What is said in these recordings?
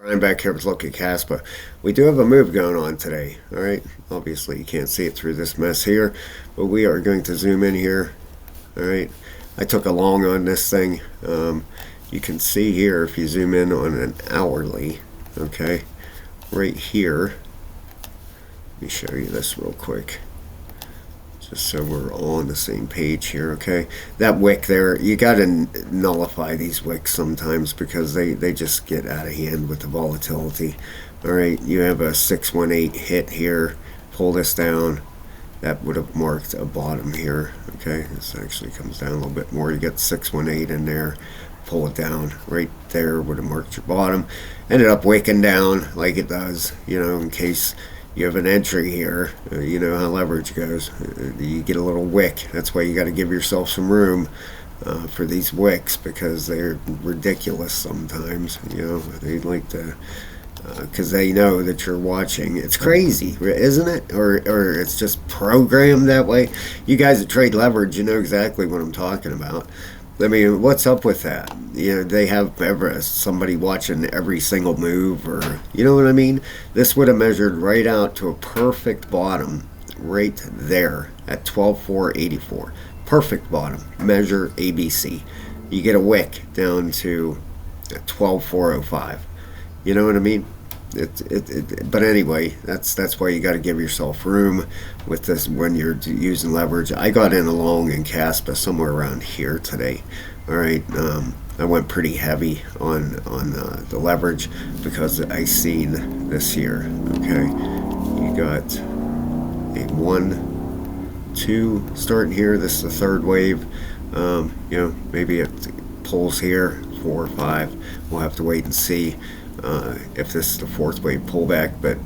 Brian back here with a look at Caspa. We do have a move going on today. All right. Obviously, you can't see it through this mess here, but we are going to zoom in here. All right. I took a long on this thing. You can see here if you zoom in on an hourly. Okay. Right here. Let me show you this real quick, just so we're all on the same page here. Okay, that wick there, you got to nullify these wicks sometimes because they just get out of hand with the volatility. All right, you have a 618 hit here, pull this down, that would have marked a bottom here. Okay, this actually comes down a little bit more. You get 618 in there, pull it down right there, would have marked your bottom. Ended up wicking down like it does, in case you have an entry here. You know how leverage goes. You get a little wick. That's why you got to give yourself some room for these wicks, because they're ridiculous sometimes. They like to, because they know that you're watching. It's crazy, isn't it? Or it's just programmed that way. You guys that trade leverage, you know exactly what I'm talking about. I mean, what's up with that? They have somebody watching every single move, or you know what I mean? This would have measured right out to a perfect bottom right there at 12,484. Perfect bottom. Measure ABC. You get a wick down to 12,405. You know what I mean? But anyway, that's why you got to give yourself room with this when you're using leverage. I got in a long in Caspa somewhere around here today. All right, I went pretty heavy on the leverage because I seen this here. Okay, you got a 1, 2 starting here. This is the third wave. Maybe it pulls here 4 or 5. We'll have to wait and see if this is the fourth wave pullback. But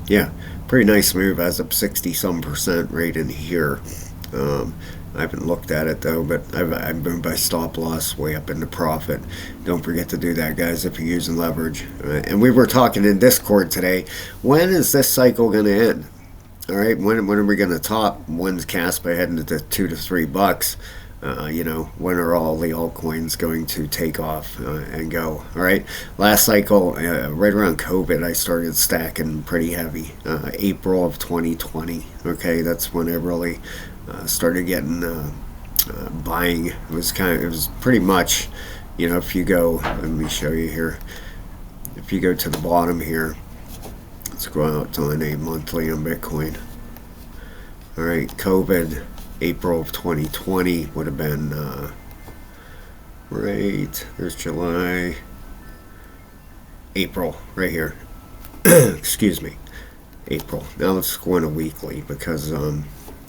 yeah, pretty nice move, as up 60-some% right in here. I haven't looked at it though, but I've moved by stop loss way up into profit. Don't forget to do that, guys, if you're using leverage. And we were talking in Discord today, when is this cycle going to end? All right, when are we going to top? When's Caspa heading to $2 to $3? When are all the altcoins going to take off and go? All right, last cycle, right around COVID, I started stacking pretty heavy. April of 2020. Okay, that's when I really started getting buying. It was pretty much, if you go, let me show you here. If you go to the bottom here, let's go out on a monthly on Bitcoin. All right, COVID. April of 2020 would have been right there's July, April right here. Excuse me, April. Now let's go in a weekly, because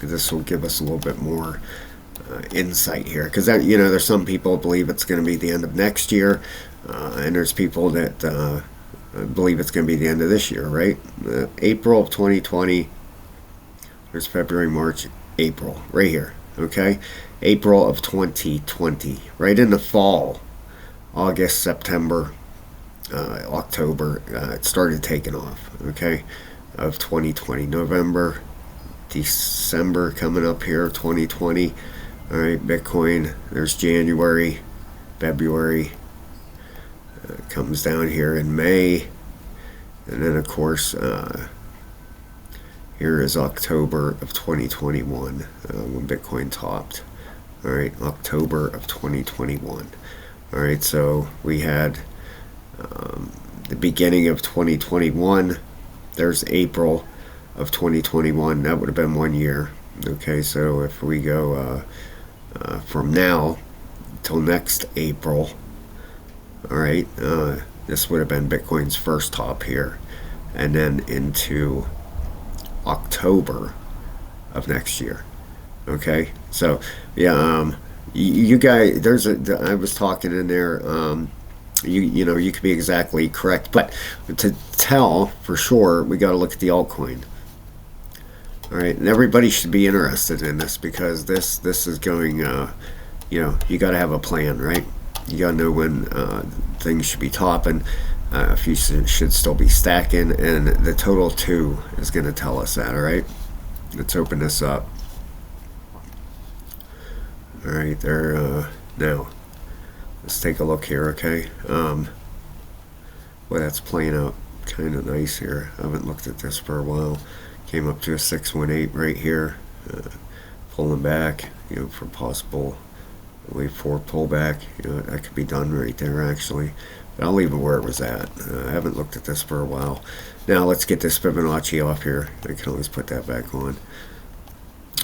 this will give us a little bit more insight here, because there's some people believe it's going to be the end of next year, and there's people that believe it's going to be the end of this year, right? April of 2020, there's February, March, April right here. Okay, April of 2020, right in the fall, August, September, October, it started taking off. Okay, of 2020, November, December coming up here, 2020. All right, Bitcoin, there's January, February, comes down here in May, and then of course here is October of 2021, when Bitcoin topped. All right, October of 2021. All right, so we had the beginning of 2021. There's April of 2021. That would have been 1 year. Okay, so if we go from now till next April, all right, this would have been Bitcoin's first top here, and then into October of next year. Okay, so yeah, you guys, I was talking in there, you could be exactly correct, but to tell for sure, we got to look at the altcoin. All right, and everybody should be interested in this, because this is going, you got to have a plan, right? You got to know when things should be topping. If you should still be stacking, and the total 2 is going to tell us that. All right, let's open this up. All right, there. Now let's take a look here. Okay, Boy, that's playing out kind of nice here. I haven't looked at this for a while. Came up to a 618 right here, pulling back, for possible wave 4 pullback. That could be done right there actually. But I'll leave it where it was at. I haven't looked at this for a while. Now let's get this Fibonacci off here. I can always put that back on.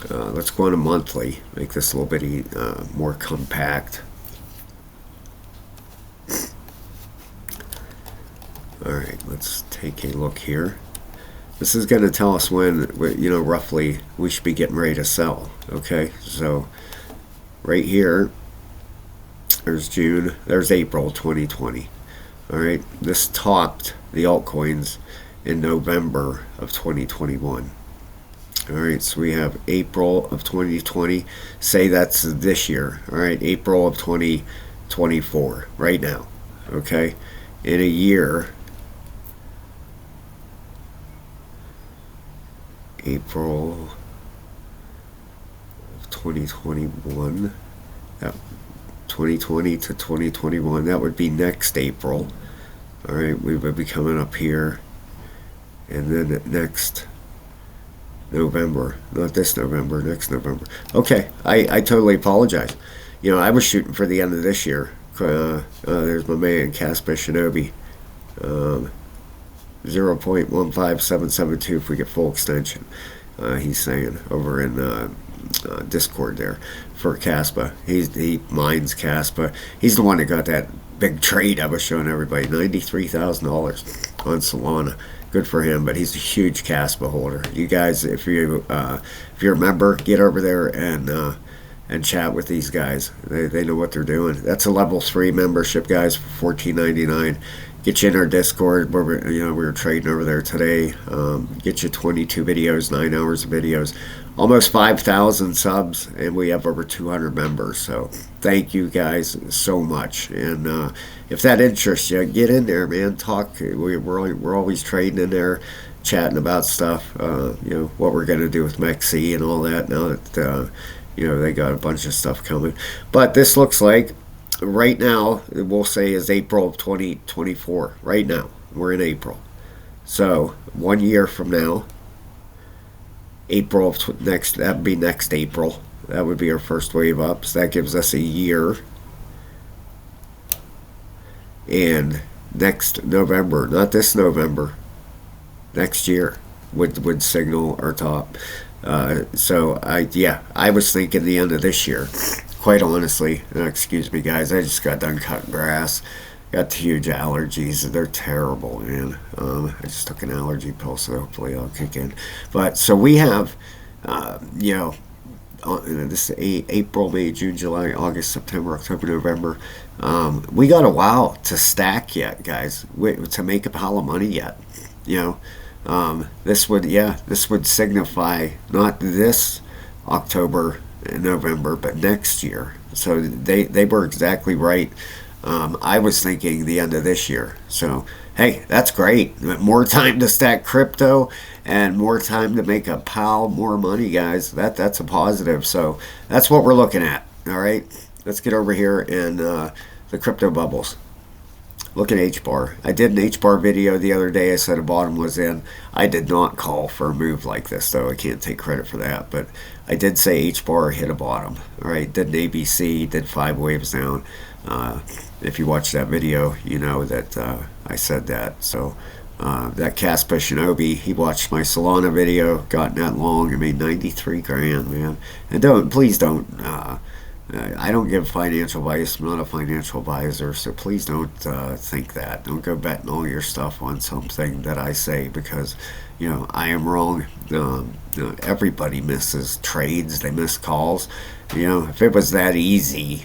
Let's go on a monthly. Make this a little bit more compact. Alright, let's take a look here. This is going to tell us when, roughly we should be getting ready to sell. Okay, so right here, there's June, there's April 2020. Alright, this topped the altcoins in November of 2021. Alright, so we have April of 2020. Say that's this year. Alright, April of 2024, right now. Okay, in a year, April of 2021, 2020 to 2021, that would be next April. Alright, we would be coming up here, and then next November, not this November, next November. Okay, I totally apologize. I was shooting for the end of this year. There's my man, Kaspa Shinobi. 0.15772 if we get full extension. He's saying over in Discord there for Caspa. He mines Caspa. He's the one that got that big trade I was showing everybody, $93,000 on Solana. Good for him, but he's a huge Caspa holder. You guys, if you're a member, get over there and chat with these guys. They know what they're doing. That's a level 3 membership, guys, for $14.99. Get you in our Discord where we were trading over there today. Get you 22 videos, 9 hours of videos, almost 5,000 subs, and we have over 200 members. So thank you guys so much. And if that interests you, get in there, man. Talk. We're always trading in there, chatting about stuff. What we're gonna do with MEXC and all that. Now that they got a bunch of stuff coming, but this looks like, right now, we'll say is April of 2024. Right now, we're in April. So 1 year from now, April of that would be next April. That would be our first wave up. So that gives us a year. And next November, not this November, next year would signal our top. So I was thinking the end of this year. Quite honestly, excuse me guys, I just got done cutting grass. Got huge allergies. They're terrible, man. I just took an allergy pill, so hopefully I'll kick in. But so we have, this is April, May, June, July, August, September, October, November. We got a while to stack yet, guys, to make a pile of money yet. This would signify not this October and November, but next year. So they were exactly right. I was thinking the end of this year. So hey, that's great. More time to stack crypto and more time to make a pile more money, guys. That's a positive. So that's what we're looking at. All right, let's get over here and the crypto bubbles. Look at H-bar. I did an H-bar video the other day. I said a bottom was in. I did not call for a move like this, though. I can't take credit for that. But I did say H-bar hit a bottom. All right, did an ABC, did 5 waves down. If you watch that video, you know that I said that. So that Kaspa Shinobi, he watched my Solana video, got that long. I made 93 grand, man. And please don't. I don't give financial advice. I'm not a financial advisor, so please don't think that. Don't go betting all your stuff on something that I say, because I am wrong. Everybody misses trades. They miss calls. If it was that easy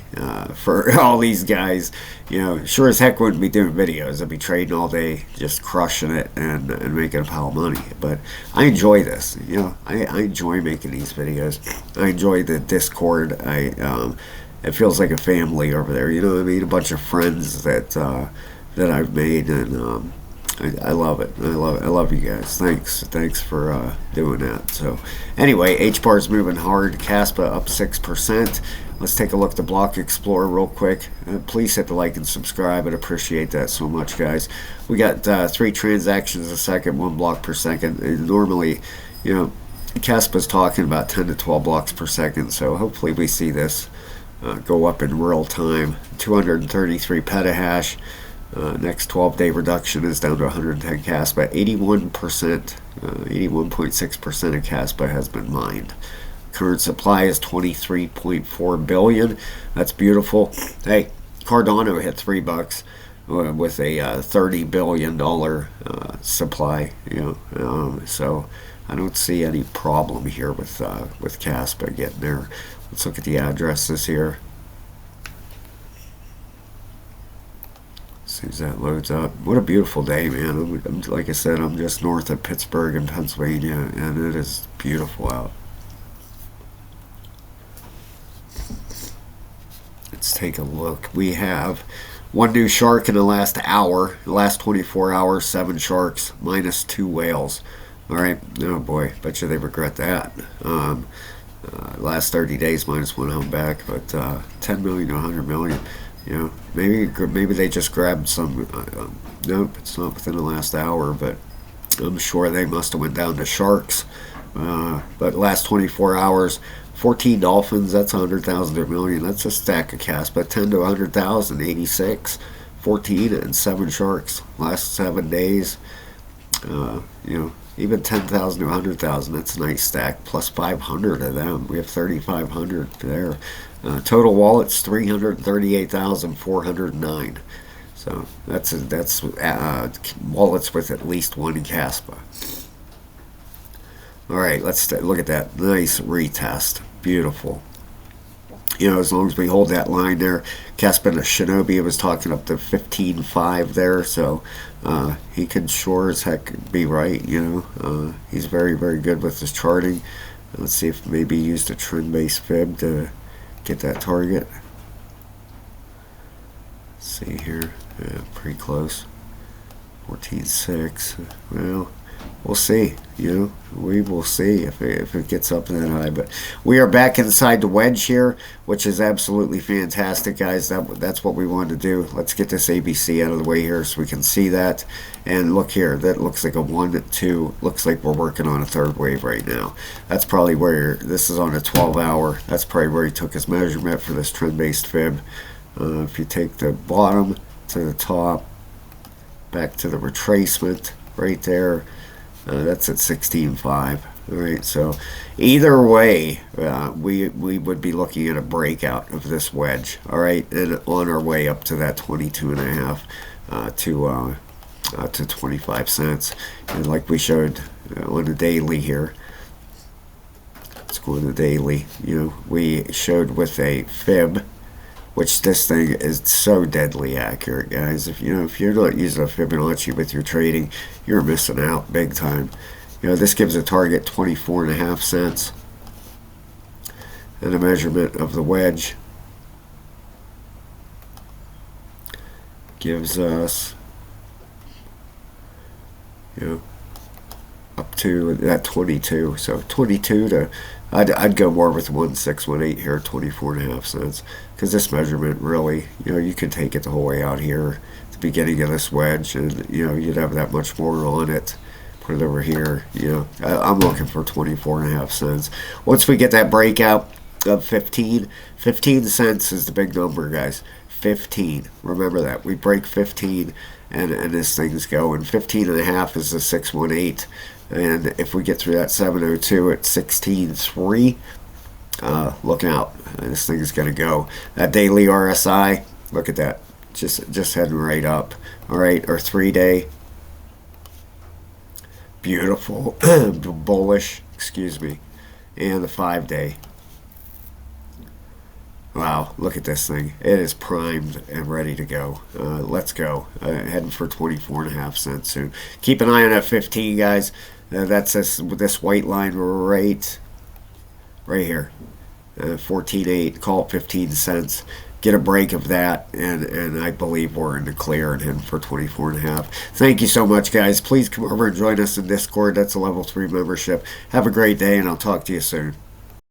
for all these guys, sure as heck wouldn't be doing videos. I'd be trading all day, just crushing it and making a pile of money. But I enjoy this. I enjoy making these videos. I enjoy the Discord. It feels like a family over there. A bunch of friends that I've made, and I love it. I love it. I love you guys. Thanks for doing that. So anyway, H bar is moving hard. Caspa up 6%. Let's take a look at the Block Explorer real quick. Please hit the like and subscribe. I'd appreciate that so much, guys. We got 3 transactions a second, 1 block per second. And normally, you know, Caspa's talking about 10 to 12 blocks per second. So hopefully we see this go up in real time. 233 petahash. Next 12-day reduction is down to 110 Caspa. 81%, 81.6% of Caspa has been mined. Current supply is 23.4 billion. That's beautiful. Hey, Cardano hit $3 with a $30 billion supply. You know, so I don't see any problem here with Caspa getting there. Let's look at the addresses here. As soon as that loads up. What a beautiful day, man. Like I said, I'm just north of Pittsburgh in Pennsylvania, and it is beautiful out. Let's take a look. We have 1 new shark in the last hour. The last 24 hours, 7 sharks, minus 2 whales. All right. Oh, boy. Bet you they regret that. Last 30 days, minus 1 humpback, but 10 million to 100 million. You know, maybe they just grabbed some. Nope, it's not within the last hour, but I'm sure they must have went down to sharks. But last 24 hours, 14 dolphins. That's 100,000 to a million. That's a stack of Caspa. 10 to 100,000, 86. 14 and 7 sharks. Last 7 days. You know, even 10,000 to 100,000. That's a nice stack. Plus 500 of them. We have 3,500 there. Total wallets 338,409. So that's wallets with at least 1 Caspa. All right, let's look at that nice retest. Beautiful. You know, as long as we hold that line there, Kaspa and Shinobi was talking up to 15.5 there, so he can sure as heck be right. You know, he's very, very good with his charting. Let's see if maybe he used a trend-based fib to get that target. Let's see here, yeah, pretty close. 14.6. Well, we'll see. You know, we will see if it gets up that high. But we are back inside the wedge here, which is absolutely fantastic, guys. That's what we wanted to do. Let's get this ABC out of the way here so we can see that. And look here, that looks like a 1, 2. Looks like we're working on a 3rd wave right now. That's probably where this is on a 12-hour. That's probably where he took his measurement for this trend-based fib. If you take the bottom to the top, back to the retracement right there. That's at 16.5. All right, so either way, we would be looking at a breakout of this wedge. All right, and on our way up to that 22.5 to 25 cents. And like we showed on the daily here, let's go on the daily. You know, we showed with a fib, which this thing is so deadly accurate, guys. If you're not using a Fibonacci with your trading, you're missing out big time. You know, this gives a target 24.5 cents, and a measurement of the wedge gives us, you know, up to that 22. So 22 to, I'd go more with 1618 here, 24.5 cents, because this measurement really, you know, you can take it the whole way out here at the beginning of this wedge, and you know, you'd have that much more on it. Put it over here. You know, I'm looking for 24.5 cents. Once we get that breakout of 15 cents is the big number, guys. 15. Remember that. We break 15 and this thing's going. 15.5 is the 618. And if we get through that 702 at 16.3, look out. This thing is going to go. That daily RSI, look at that. Just heading right up. All right, our 3-day. Beautiful. Bullish, excuse me. And the 5-day. Wow, look at this thing. It is primed and ready to go. Let's go. Heading for 24.5 cents soon. Keep an eye on that 15, guys. That's this white line right here. 14.8, call it 15 cents. Get a break of that, and I believe we're in the clear and heading for 24.5. Thank you so much, guys. Please come over and join us in Discord. That's a level 3 membership. Have a great day, and I'll talk to you soon.